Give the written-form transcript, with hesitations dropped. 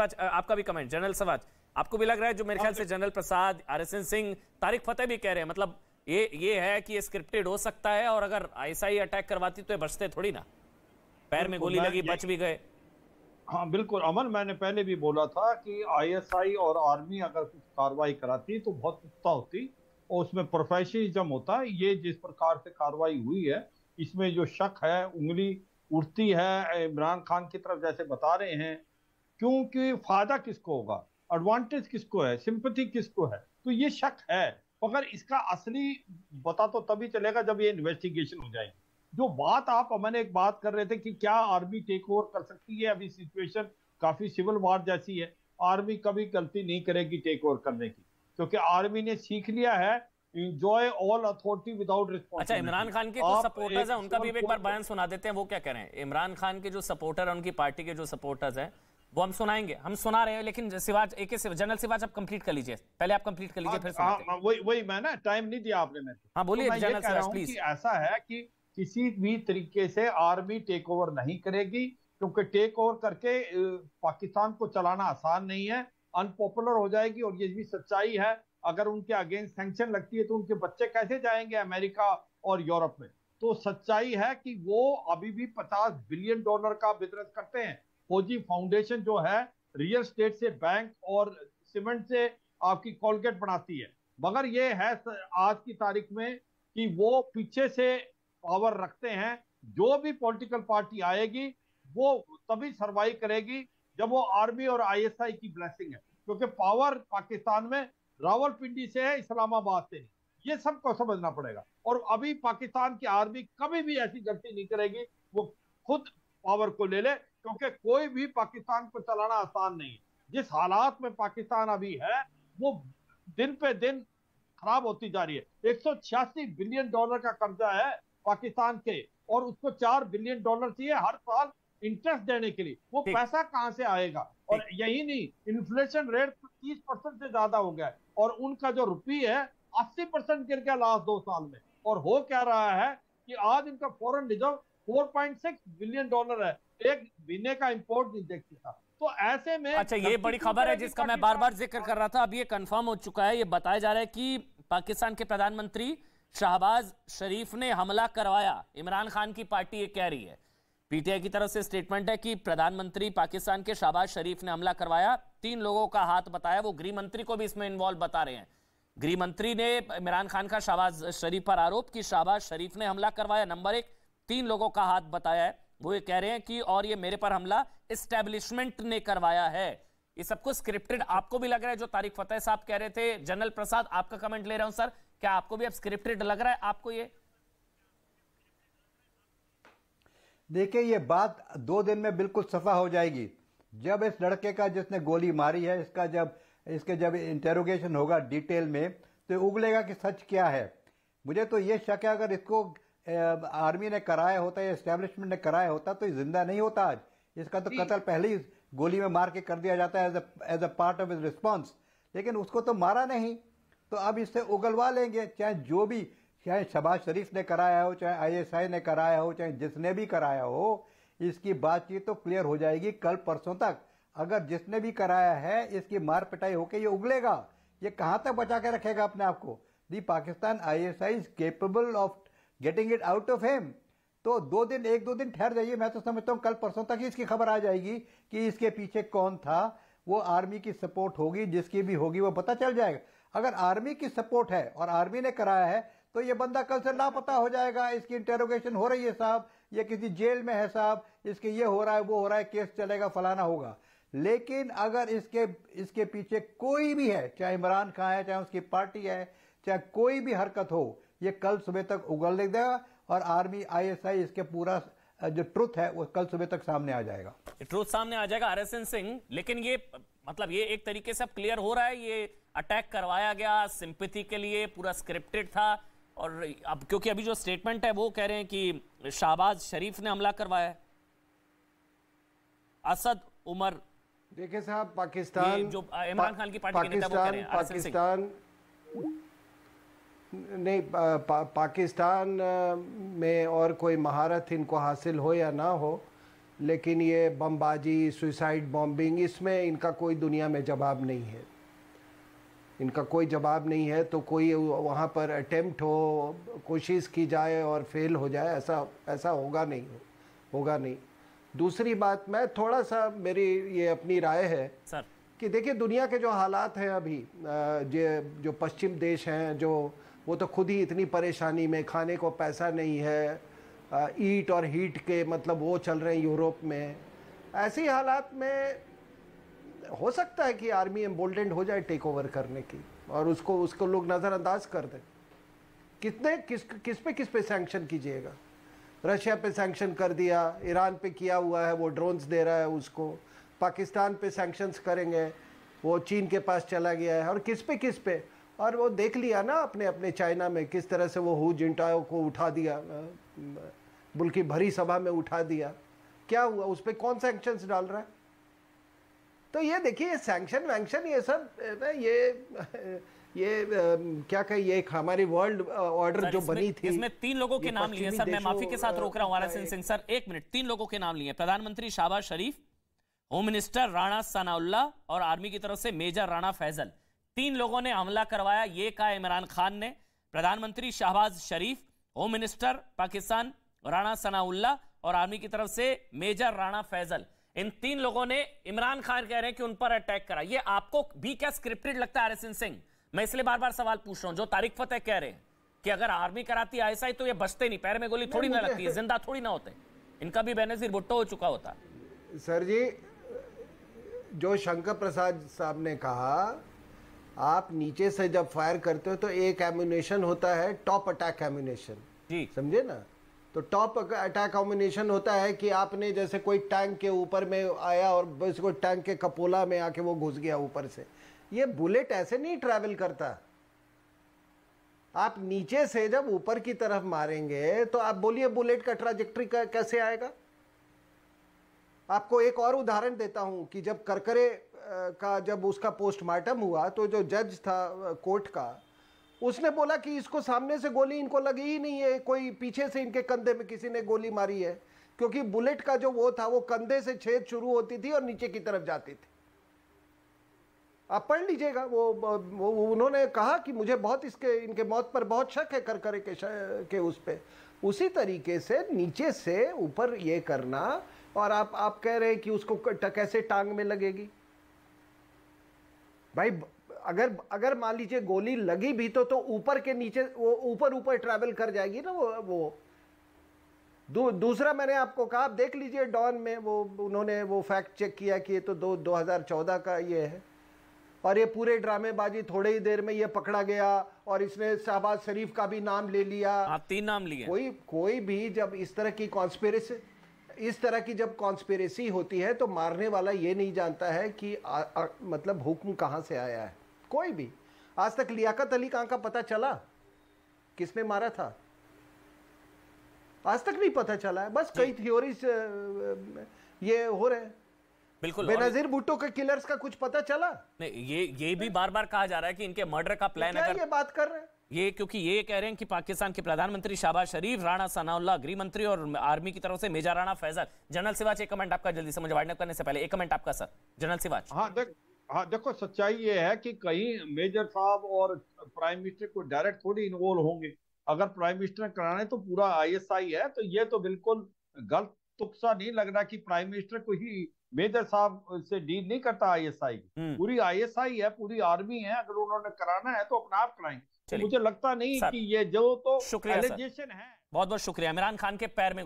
आपका भी comment general सवाज, आपको भी लग रहा है जो मेरे ख्याल से जनरल प्रसाद, RSN सिंह, तारिक फतेह भी कह रहे हैं, मतलब ये है कि ये स्क्रिप्टेड हो सकता है, और अगर ISI अटैक करवाती तो ये बचते थोड़ी ना, पैर में गोली लगी बच भी गए। हाँ बिल्कुल अमन, मैंने पहले भी बोला था कि ISI और आर्मी अगर कुछ कार्रवाई कराती तो बहुत पुख्ता होती और उसमें प्रोफेशनलिज्म होता। ये जिस प्रकार से कार्रवाई हुई है, इसमें जो शक है, उंगली उठती है इमरान खान की तरफ जैसे बता रहे हैं, क्योंकि फायदा किसको होगा, एडवांटेज किसको है, सिंपैथी किसको है, तो ये शक है। मगर इसका असली पता तो तभी चलेगा जब ये इन्वेस्टिगेशन हो जाएगी। जो बात आप मैंने एक बात कर रहे थे कि क्या आर्मी टेक ओवर कर सकती है, अभी सिचुएशन काफी सिविल वार जैसी है, आर्मी कभी गलती नहीं करेगी टेक ओवर करने की, क्योंकि आर्मी ने सीख लिया है enjoy all authority without responsibility. अच्छा, इमरान खान के कुछ सपोर्टर्स हैं, उनका भी एक बार बयान सुना देते हैं, वो क्या कह रहे हैं। इमरान खान के जो सपोर्टर है, उनकी पार्टी के जो सपोर्टर्स हैं, वो हम सुनाएंगे, हम सुना रहे हैं, लेकिन सिवाज जनरल सिवाज आप कंप्लीट कर लीजिए, पहले आप कंप्लीट कर लीजिए फिर सुनाते हैं। वही मैं ना, टाइम नहीं दिया आपने मेरे को। हाँ बोलिए जनरल सिवाज प्लीज। ऐसा है कि किसी भी तरीके से आर्मी टेक ओवर नहीं करेगी, क्योंकि टेक ओवर करके पाकिस्तान को चलाना आसान नहीं है, अनपॉपुलर हो जाएगी। और ये भी सच्चाई है, अगर उनके अगेंस्ट सैंक्शन लगती है तो उनके बच्चे कैसे जाएंगे अमेरिका और यूरोप में। तो सच्चाई है कि वो अभी भी $50 बिलियन का बिजनेस करते हैं। फौजी फाउंडेशन जो है रियल स्टेट से बैंक और सीमेंट से आपकी कोलगेट बनाती है, मगर ये है आज की तारीख में कि वो पीछे से पावर रखते हैं। जो भी पॉलिटिकल पार्टी आएगी वो तभी सर्वाइव करेगी जब वो आर्मी और ISI की ब्लेसिंग है, क्योंकि पावर पाकिस्तान में रावलपिंडी से है, इस्लामाबाद से नहीं। ये सबको समझना पड़ेगा। और अभी पाकिस्तान की आर्मी कभी भी ऐसी गलती नहीं करेगी, वो खुद पावर को ले ले, क्योंकि कोई भी पाकिस्तान को चलाना आसान नहीं है। जिस हालात में पाकिस्तान अभी है वो दिन पे दिन खराब होती जा रही है। $186 बिलियन का कर्जा है पाकिस्तान के, और उसको $4 बिलियन चाहिए हर साल इंटरेस्ट देने के लिए। वो पैसा कहां से आएगा? और यही नहीं, इन्फ्लेशन रेट 30% से ज्यादा हो गया है, और उनका जो रुपये है 80% गिर गया लास्ट 2 साल में। और हो क्या रहा है कि आज इनका फॉरेन रिजर्व $4.6 बिलियन है, एक महीने का इंपोर्ट नहीं देख सकता। तो ऐसे में अच्छा, ये बड़ी खबर है जिसका मैं बार बार जिक्र कर रहा था, अब ये कंफर्म हो चुका है। ये बताया जा रहा है कि पाकिस्तान के प्रधानमंत्री शहबाज शरीफ ने हमला करवाया। इमरान खान की पार्टी ये कह रही है, PTI की तरफ से स्टेटमेंट है कि प्रधानमंत्री पाकिस्तान के शहबाज शरीफ ने हमला करवाया। 3 लोगों का हाथ बताया, वो गृह मंत्री को भी इसमें इन्वॉल्व बता रहे हैं। गृह मंत्री ने इमरान खान का शहबाज शरीफ पर आरोप कि शहबाज शरीफ ने हमला करवाया। नंबर 1, 3 लोगों का हाथ बताया है, वो ये कह रहे हैं कि और ये मेरे पर हमला एस्टेब्लिशमेंट ने करवाया है। ये सब कुछ स्क्रिप्टेड आपको भी लग रहा है, जो तारिक फतेह साहब कह रहे थे। जनरल प्रसाद, आपका कमेंट ले रहा हूं सर, क्या आपको भी अब स्क्रिप्टेड लग रहा है आपको ये? देखिए, ये बात 2 दिन में बिल्कुल सफा हो जाएगी। जब इस लड़के का जिसने गोली मारी है इसके जब इंटेरोगेशन होगा डिटेल में, तो उगलेगा कि सच क्या है। मुझे तो ये शक है, अगर इसको आर्मी ने कराया होता या एस्टेब्लिशमेंट ने कराया होता तो ये जिंदा नहीं होता आज। इसका तो कत्ल पहले ही गोली में मार के कर दिया जाता है as a part of his response, लेकिन उसको तो मारा नहीं। तो अब इससे उगलवा लेंगे, चाहे जो भी, चाहे शहबाज शरीफ ने कराया हो, चाहे ISI ने कराया हो, चाहे जिसने भी कराया हो, इसकी बातचीत तो क्लियर हो जाएगी कल परसों तक। अगर जिसने भी कराया है इसकी मार पिटाई होकर ये उगलेगा, ये कहां तक बचा के रखेगा अपने आप को? The Pakistan ISI is capable of getting it out of him. तो 1-2 दिन ठहर जाइए, मैं तो समझता हूं कल परसों तक ही इसकी खबर आ जाएगी कि इसके पीछे कौन था। वो आर्मी की सपोर्ट होगी, जिसकी भी होगी वो पता चल जाएगा। अगर आर्मी की सपोर्ट है और आर्मी ने कराया है तो ये बंदा कल से लापता हो जाएगा। इसकी इंटेरोगेशन हो रही है साहब, ये किसी जेल में है साहब, इसके ये हो रहा है वो हो रहा है, केस चलेगा, फलाना होगा। लेकिन अगर इसके पीछे कोई भी है, चाहे इमरान खान है, चाहे उसकी पार्टी है, चाहे कोई भी हरकत हो, ये कल सुबह तक उगल देगा और आर्मी ISI इसके पूरा जो ट्रुथ है वो कल सुबह तक सामने आ जाएगा। ट्रुथ सामने आ जाएगा RSN सिंह। लेकिन ये मतलब ये एक तरीके से अब क्लियर हो रहा है, ये अटैक करवाया गया सिंपैथी के लिए, पूरा स्क्रिप्टेड था। और अब क्योंकि अभी जो स्टेटमेंट है वो कह रहे हैं कि शहबाज शरीफ ने हमला करवाया है। असद उमर, देखिए साहब, पाकिस्तान जो इमरान खान की पार्टी के नेता वो कह रहे हैं, पाकिस्तान नहीं, पाकिस्तान में और कोई महारत इनको हासिल हो या ना हो, लेकिन ये बमबाजी, सुसाइड बॉम्बिंग, इसमें इनका कोई दुनिया में जवाब नहीं है, इनका कोई जवाब नहीं है। तो कोई वहाँ पर अटेम्प्ट हो, कोशिश की जाए और फेल हो जाए, ऐसा होगा नहीं। दूसरी बात, मैं थोड़ा सा, मेरी ये अपनी राय है सर कि देखिए दुनिया के जो हालात हैं अभी, जो पश्चिम देश हैं, जो वो तो खुद ही इतनी परेशानी में, खाने को पैसा नहीं है, ईट और हीट के मतलब वो चल रहे हैं यूरोप में। ऐसी हालात में हो सकता है कि आर्मी एम्बोल्डेंड हो जाए टेक ओवर करने की, और उसको लोग नज़रअंदाज कर दें। किस पे सैंक्शन कीजिएगा? रशिया पे सैंक्शन कर दिया, ईरान पे किया हुआ है, वो ड्रोन्स दे रहा है उसको। पाकिस्तान पे सैंक्शंस करेंगे, वो चीन के पास चला गया है। और किस पे, और वो देख लिया ना अपने चाइना में किस तरह से वो हू जिनटाओ को उठा दिया, बल्कि भरी सभा में उठा दिया। क्या हुआ? उस पर कौन सैंक्शंस डाल रहा है? तो ये देखिए, सैंक्शन वैंक्शन ये सब ये क्या कहें, ये एक हमारी वर्ल्ड ऑर्डर जो बनी थी, इसमें 3 लोगों के नाम लिए सर। मैं माफी के साथ रोक रहा हूं आरएसएन सिंह सर, 1 मिनट। 3 लोगों के नाम लिए, प्रधानमंत्री शहबाज शरीफ, होम मिनिस्टर राणा सनाउल्लाह और आर्मी की तरफ से मेजर राणा फैजल। 3 लोगों ने हमला करवाया, ये कहा इमरान खान ने। प्रधानमंत्री शहबाज शरीफ, होम मिनिस्टर पाकिस्तान राणा सनाउल्लाह और आर्मी की तरफ से मेजर राणा फैजल, इन 3 लोगों ने इमरान खान कह रहे हैं कि उन पर अटैक करा। ये आपको भी क्या स्क्रिप्टेड लगता है आरएसएन सिंह? मैं इसलिए बार बार सवाल पूछ रहा हूं। जो तारिक फतेह कह रहे हैं कि अगर आर्मी कराती आईएसआई तो ये बचते नहीं, पैर में गोली थोड़ी ना लगती है, जिंदा थोड़ी ना होते, इनका भी बेनजीर भुट्टो हो चुका होता। सर जी, जो शंकर प्रसाद साहब ने कहा, आप नीचे से जब फायर करते हो तो एक एम्यूनेशन होता है टॉप अटैक एम्यूनेशन, जी समझे ना? तो टॉप अटैक एम्यूनेशन होता है कि आपने जैसे कोई टैंक के ऊपर में आया और बस को टैंक के कपोला में आके वो घुस गया ऊपर से। ये बुलेट ऐसे नहीं ट्रैवल करता। आप नीचे से जब ऊपर की तरफ मारेंगे तो आप बोलिए बुलेट का ट्रैजेक्टरी कैसे आएगा? आपको एक और उदाहरण देता हूं कि जब करकरे का जब उसका पोस्टमार्टम हुआ तो जो जज था कोर्ट का, उसने बोला कि इसको सामने से गोली इनको लगी ही नहीं है, कोई पीछे से इनके कंधे में किसी ने गोली मारी है, क्योंकि बुलेट का जो वो था वो कंधे से छेद शुरू होती थी और नीचे की तरफ जाती थी। आप पढ़ लीजिएगा, वो उन्होंने कहा कि मुझे बहुत इनके मौत पर बहुत शक है करकरे के उस पे। उसी तरीके से नीचे से ऊपर ये करना, और आप कह रहे हैं कि उसको कैसे टांग में लगेगी? भाई अगर मान लीजिए गोली लगी भी तो ऊपर के नीचे वो ऊपर ट्रैवल कर जाएगी ना वो। दूसरा मैंने आपको कहा, आप देख लीजिए डॉन में उन्होंने वो फैक्ट चेक किया कि ये तो 2014 का ये है, और ये पूरे ड्रामेबाजी थोड़े ही देर में ये पकड़ा गया, और इसने शहबाज शरीफ का भी नाम ले लिया। 3 नाम लिए। कोई भी जब इस तरह की जब कॉन्स्पिरेसी होती है तो मारने वाला ये नहीं जानता है कि मतलब हुक्म कहां से आया है। कोई भी आज तक लियाकत अली खान का पता चला किसने मारा था? आज तक नहीं पता चला है। बस कई थ्योरीज ये हो रहे हैं। बिल्कुल। बेनजीर भुट्टो के किलर्स का कुछ पता चला? नहीं, ये भी बार बार कहा जा रहा है कि इनके मर्डर का प्लान, अगर ये बात कर रहे हैं क्योंकि ये कह रहे हैं कि पाकिस्तान के प्रधानमंत्री शहबाज शरीफ, राणा सनाउल्लाह गृह मंत्री और आर्मी की तरफ से मेजर राणा फैजल। जनरल सिवाच, एक कमेंट आपका जल्दी से, मुझे वाइंड अप करने से पहले एक कमेंट आपका सर। जनरल सिवाच। हाँ देखो, सच्चाई ये है कि कहीं मेजर साहब और प्राइम मिनिस्टर को डायरेक्ट थोड़ी इन्वॉल्व होंगे। अगर प्राइम मिनिस्टर कराना है तो पूरा आईएसआई है, तो ये तो बिल्कुल गलत तुक्सा नहीं लग रहा कि प्राइम मिनिस्टर को ही मेजर साहब से डील नहीं करता आईएसआई। पूरी आईएसआई है, पूरी आर्मी है। अगर उन्होंने कराना है तो अपना आप कराएं। तो मुझे लगता नहीं कि ये जो तो एलिगेशन है। बहुत बहुत शुक्रिया। इमरान खान के पैर में